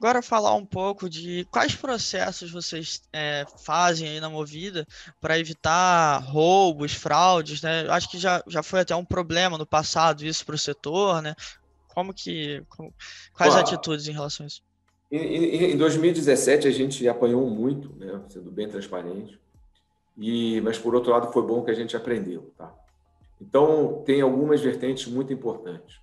Agora falar um pouco de quais processos vocês fazem aí na Movida para evitar roubos, fraudes, né? Acho que já foi até um problema no passado isso para o setor, né? Quais Ó, atitudes em relação a isso? em 2017 a gente apanhou muito, né, sendo bem transparente, mas por outro lado foi bom que a gente aprendeu. Tá? Então, tem algumas vertentes muito importantes.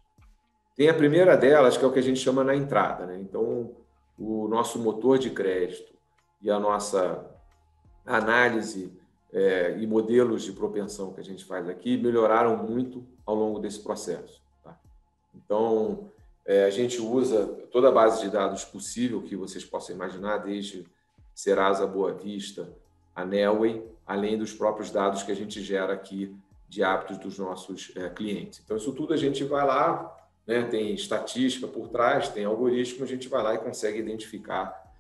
Tem a primeira delas, que é o que a gente chama na entrada. Né? Então, o nosso motor de crédito e a nossa análise e modelos de propensão que a gente faz aqui melhoraram muito ao longo desse processo. Tá? Então, a gente usa toda a base de dados possível que vocês possam imaginar, desde Serasa, Boa Vista, a Nelway, além dos próprios dados que a gente gera aqui de hábitos dos nossos clientes. Então, isso tudo a gente vai lá, né, tem estatística por trás, tem algoritmo, a gente vai lá e consegue identificar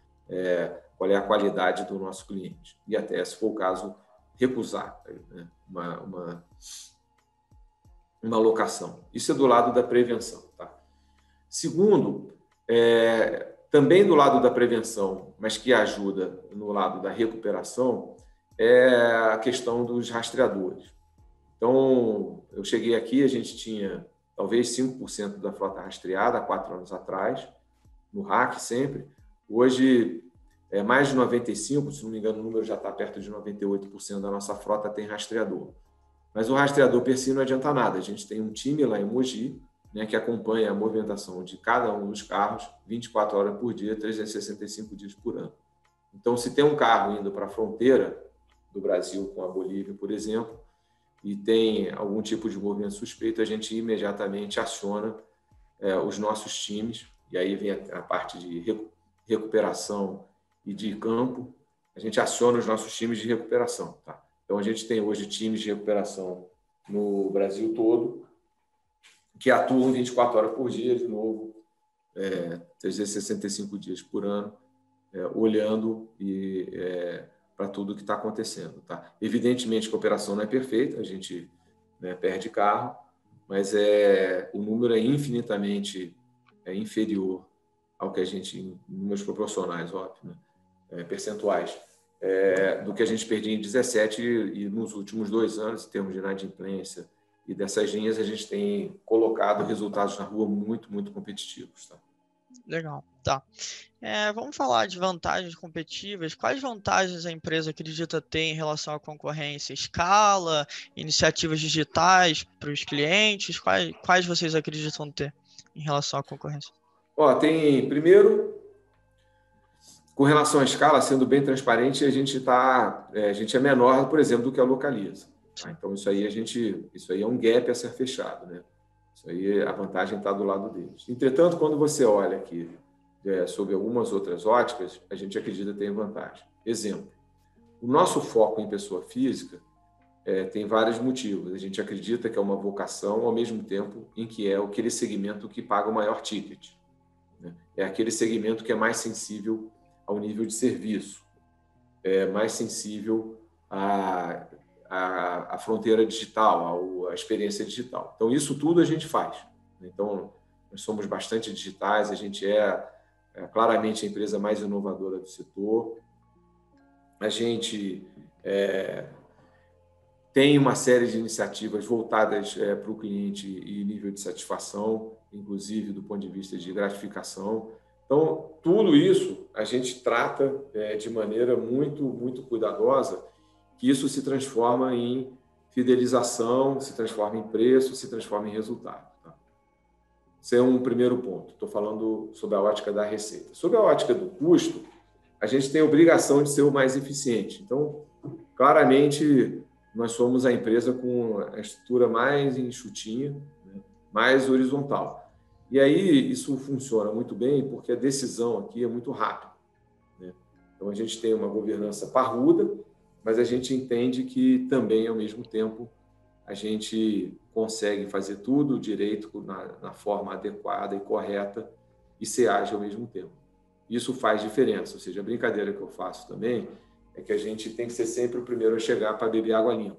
qual é a qualidade do nosso cliente. E até, se for o caso, recusar, né, uma alocação. Isso é do lado da prevenção. Tá? Segundo, também do lado da prevenção, mas que ajuda no lado da recuperação, é a questão dos rastreadores. Então, eu cheguei aqui, a gente tinha talvez 5% da frota rastreada há 4 anos atrás, no RAC sempre. Hoje, é mais de 95%, se não me engano, o número já está perto de 98% da nossa frota tem rastreador. Mas o rastreador per si não adianta nada. A gente tem um time lá em Mogi, né, que acompanha a movimentação de cada um dos carros 24 horas por dia, 365 dias por ano. Então, se tem um carro indo para a fronteira do Brasil com a Bolívia, por exemplo, e tem algum tipo de movimento suspeito, a gente imediatamente aciona os nossos times, e aí vem a parte de recuperação e de campo, a gente aciona os nossos times de recuperação. Tá? Então, a gente tem hoje times de recuperação no Brasil todo, que atuam 24 horas por dia, de novo, 365 dias por ano, olhando para tudo que está acontecendo. Tá? Evidentemente que a operação não é perfeita, a gente, né, perde carro, mas o número é infinitamente inferior ao que a gente, em números proporcionais, óbvio, né, percentuais, do que a gente perdia em 17 e nos últimos 2 anos, em termos de inadimplência e dessas linhas, a gente tem colocado resultados na rua muito, muito competitivos. Tá? Legal, tá. Vamos falar de vantagens competitivas. Quais vantagens a empresa acredita ter em relação à concorrência? Escala, iniciativas digitais para os clientes? Quais vocês acreditam ter em relação à concorrência? Tem, primeiro, com relação à escala, sendo bem transparente, a gente é menor, por exemplo, do que a Localiza. Tá? Sim. Então, isso aí é um gap a ser fechado. Né? Isso aí, a vantagem está do lado deles. Entretanto, quando você olha aqui sobre algumas outras óticas, a gente acredita que tem vantagem. Exemplo, o nosso foco em pessoa física tem vários motivos. A gente acredita que é uma vocação, ao mesmo tempo em que é aquele segmento que paga o maior ticket. Né? É aquele segmento que é mais sensível ao nível de serviço, é mais sensível à fronteira digital, à experiência digital. Então, isso tudo a gente faz. Então, nós somos bastante digitais, a gente claramente a empresa mais inovadora do setor. A gente tem uma série de iniciativas voltadas para o cliente e nível de satisfação, inclusive do ponto de vista de gratificação. Então, tudo isso a gente trata de maneira muito, muito cuidadosa, que isso se transforma em fidelização, se transforma em preço, se transforma em resultado. Tá? Esse é um primeiro ponto. Estou falando sobre a ótica da receita. Sobre a ótica do custo, a gente tem a obrigação de ser o mais eficiente. Então, claramente, nós somos a empresa com a estrutura mais enxutinha, né, mais horizontal. E aí isso funciona muito bem porque a decisão aqui é muito rápida. Né? Então, a gente tem uma governança parruda, mas a gente entende que também, ao mesmo tempo, a gente consegue fazer tudo direito na forma adequada e correta e ser ágil ao mesmo tempo. Isso faz diferença, ou seja, a brincadeira que eu faço também é que a gente tem que ser sempre o primeiro a chegar para beber água limpa.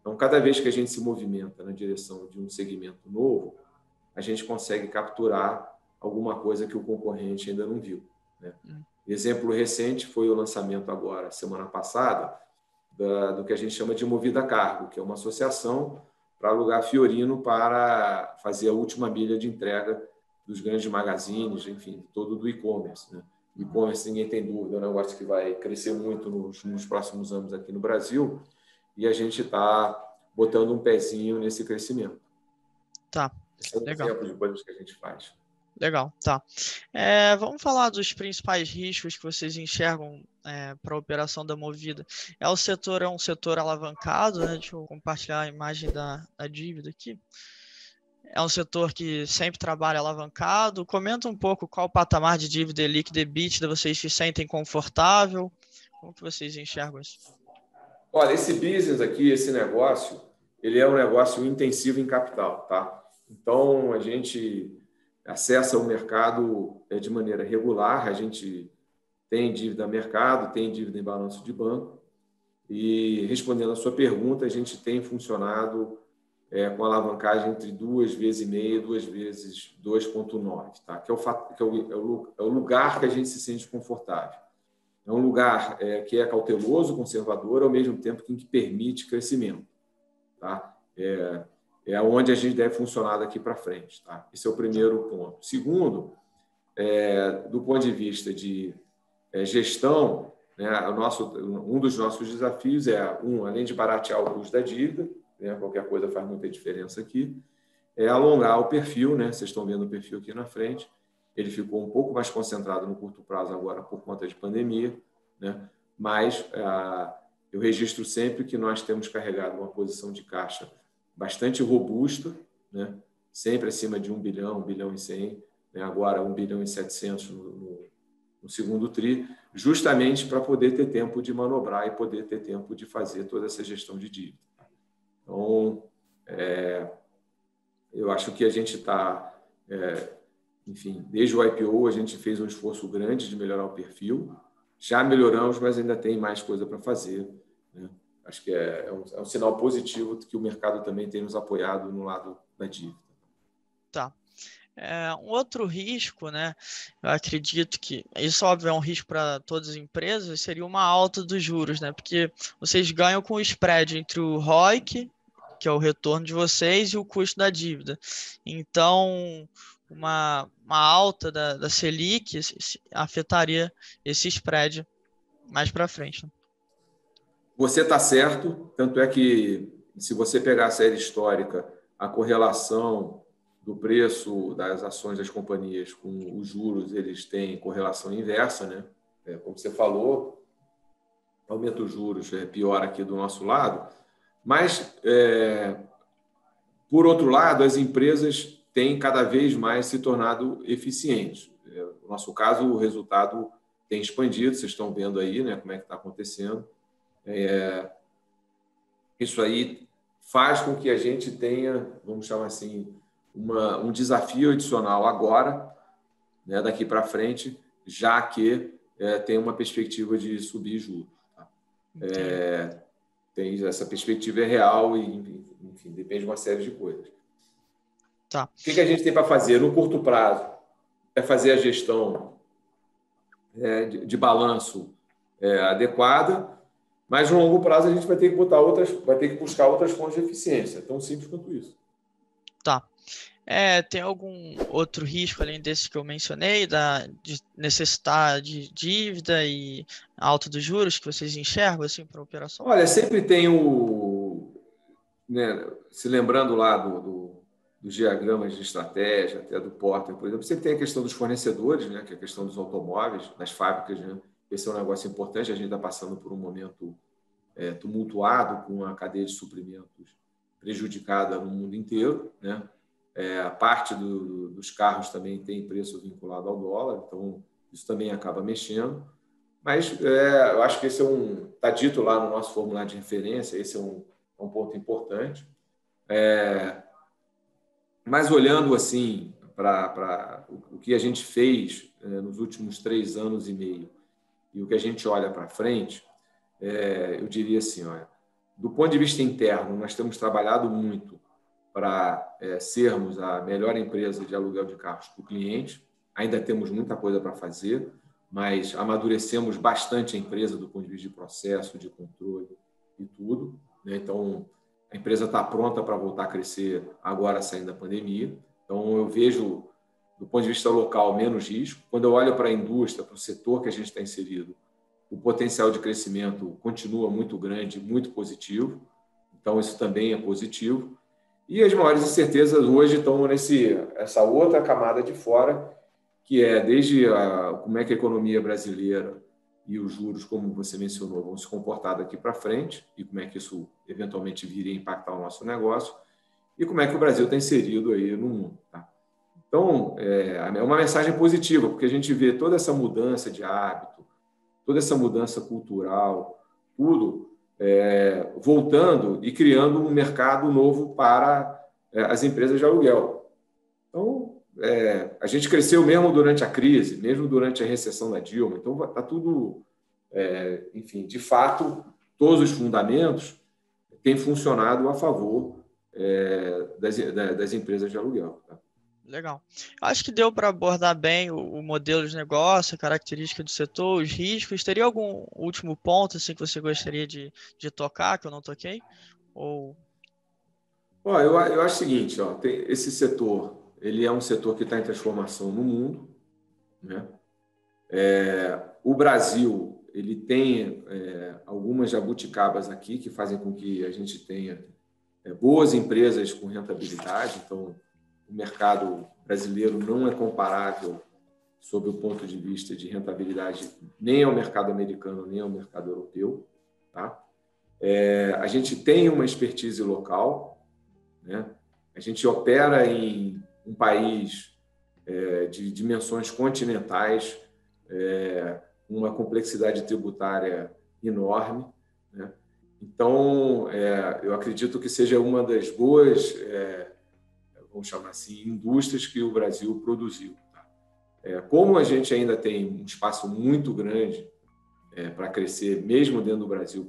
Então, cada vez que a gente se movimenta na direção de um segmento novo, a gente consegue capturar alguma coisa que o concorrente ainda não viu. né? Exemplo recente foi o lançamento agora, semana passada, do que a gente chama de Movida Cargo, que é uma associação para alugar Fiorino para fazer a última milha de entrega dos grandes magazines, enfim, todo do e-commerce, né? O e-commerce, ninguém tem dúvida, é um negócio que vai crescer muito nos próximos anos aqui no Brasil, e a gente está botando um pezinho nesse crescimento. Tá, esse é um legal. exemplo de coisas que a gente faz. Legal, tá. Vamos falar dos principais riscos que vocês enxergam para a operação da Movida. É um setor alavancado, né? Deixa eu compartilhar a imagem da dívida aqui. É um setor que sempre trabalha alavancado. Comenta um pouco qual o patamar de dívida líquida e EBITDA vocês se sentem confortável. Como que vocês enxergam isso? Olha, esse business aqui, esse negócio, ele é um negócio intensivo em capital, tá? Então, a gente acessa o mercado de maneira regular, a gente tem dívida a mercado, tem dívida em balanço de banco, e respondendo a sua pergunta, a gente tem funcionado com alavancagem entre 2,5 vezes e 2 vezes 2,9, tá? Que é o lugar que a gente se sente confortável. É um lugar que é cauteloso, conservador, ao mesmo tempo que permite crescimento, tá? É onde a gente deve funcionar daqui para frente, tá? Esse é o primeiro ponto. Segundo, do ponto de vista de gestão, né, um dos nossos desafios além de baratear o custo da dívida, né, qualquer coisa faz muita diferença aqui, alongar o perfil, né? Vocês estão vendo o perfil aqui na frente. Ele ficou um pouco mais concentrado no curto prazo agora por conta de pandemia, né? Mas eu registro sempre que nós temos carregado uma posição de caixa bastante robusta, né? Sempre acima de 1 bilhão, 1 bilhão e 100, né? Agora 1 bilhão e 700 no segundo TRI, justamente para poder ter tempo de manobrar e poder ter tempo de fazer toda essa gestão de dívida. Então, eu acho que a gente está, enfim, desde o IPO a gente fez um esforço grande de melhorar o perfil. Já melhoramos, mas ainda tem mais coisa para fazer, né? Acho que é um sinal positivo que o mercado também tem nos apoiado no lado da dívida. Tá. Um outro risco, né? Eu acredito que isso, óbvio, é um risco para todas as empresas, seria uma alta dos juros, né? Porque vocês ganham com o spread entre o ROIC, que é o retorno de vocês, e o custo da dívida. Então, uma alta da Selic afetaria esse spread mais para frente, né? Você está certo, tanto é que, se você pegar a série histórica, a correlação do preço das ações das companhias com os juros, eles têm correlação inversa, né? Como você falou, aumenta os juros, é pior aqui do nosso lado, mas, por outro lado, as empresas têm cada vez mais se tornado eficientes. No nosso caso, o resultado tem expandido, vocês estão vendo aí, né, como é que está acontecendo. Isso aí faz com que a gente tenha, vamos chamar assim, um desafio adicional agora, né, daqui para frente, já que tem uma perspectiva de subir juros. Tá? Essa perspectiva é real e, enfim, depende de uma série de coisas. Tá. O que a gente tem para fazer no curto prazo? É fazer a gestão de balanço adequada, mas no longo prazo a gente vai ter que buscar outras fontes de eficiência. Tão simples quanto isso. Tá. Tem algum outro risco além desse que eu mencionei, de necessitar de dívida e alta dos juros que vocês enxergam assim, para a operação? Olha, sempre tem né, se lembrando lá dos diagramas de estratégia, até do Porter, por exemplo, sempre tem a questão dos fornecedores, né, que é a questão dos automóveis, das fábricas, né? Esse é um negócio importante, a gente está passando por um momento tumultuado, com a cadeia de suprimentos prejudicada no mundo inteiro, né? A parte dos carros também tem preço vinculado ao dólar, então isso também acaba mexendo. Mas eu acho que esse está dito lá no nosso formulário de referência, esse é um ponto importante. Mas olhando assim para o que a gente fez nos últimos 3 anos e meio e o que a gente olha para frente, eu diria assim, olha, do ponto de vista interno, nós temos trabalhado muito para sermos a melhor empresa de aluguel de carros para o cliente. Ainda temos muita coisa para fazer. mas amadurecemos bastante a empresa do ponto de vista de processo, de controle e tudo, né? Então, a empresa está pronta para voltar a crescer agora saindo da pandemia. Então, eu vejo, do ponto de vista local, menos risco. Quando eu olho para a indústria, para o setor que a gente está inserido, o potencial de crescimento continua muito grande, muito positivo. Então, isso também é positivo. E as maiores incertezas hoje estão essa outra camada de fora, que é desde como é que a economia brasileira e os juros, como você mencionou, vão se comportar daqui para frente e como é que isso eventualmente viria a impactar o nosso negócio e como é que o Brasil está inserido aí no mundo. Tá? Então, é uma mensagem positiva, porque a gente vê toda essa mudança de hábito, toda essa mudança cultural, tudo voltando e criando um mercado novo para as empresas de aluguel. Então, a gente cresceu mesmo durante a crise, mesmo durante a recessão da Dilma. Então, está tudo, enfim, de fato, todos os fundamentos têm funcionado a favor das empresas de aluguel. Tá? Legal. Acho que deu para abordar bem o modelo de negócio, a característica do setor, os riscos. Teria algum último ponto assim, que você gostaria de tocar, que eu não toquei? Ou... Eu acho o seguinte, esse setor, ele é um setor que está em transformação no mundo, né? O Brasil, ele tem algumas jabuticabas aqui que fazem com que a gente tenha boas empresas com rentabilidade. Então, o mercado brasileiro não é comparável sob o ponto de vista de rentabilidade nem ao mercado americano, nem ao mercado europeu. Tá? A gente tem uma expertise local, né? A gente opera em um país de dimensões continentais, uma complexidade tributária enorme, né? Então, eu acredito que seja uma das boas, vamos chamar assim, indústrias que o Brasil produziu. Tá? Como a gente ainda tem um espaço muito grande para crescer, mesmo dentro do Brasil,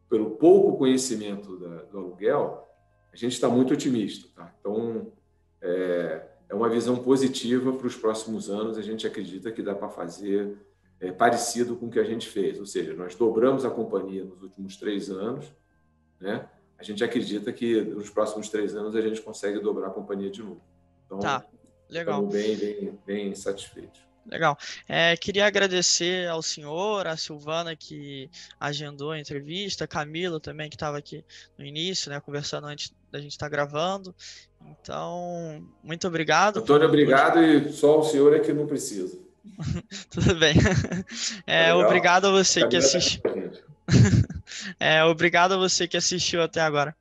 pelo pouco conhecimento do aluguel, a gente está muito otimista. Tá? Então, é uma visão positiva para os próximos anos. A gente acredita que dá para fazer parecido com o que a gente fez. Ou seja, nós dobramos a companhia nos últimos 3 anos, né? A gente acredita que nos próximos 3 anos a gente consegue dobrar a companhia de novo. Então, tá, legal. Estamos bem satisfeitos. Legal. Queria agradecer ao senhor, a Silvana, que agendou a entrevista, a Camila também, que estava aqui no início, né, conversando antes da gente estar gravando. Então, muito obrigado. Antônio, obrigado, e só o senhor é que não precisa. Tudo bem. Obrigado a você que assistiu. Obrigado a você que assistiu até agora.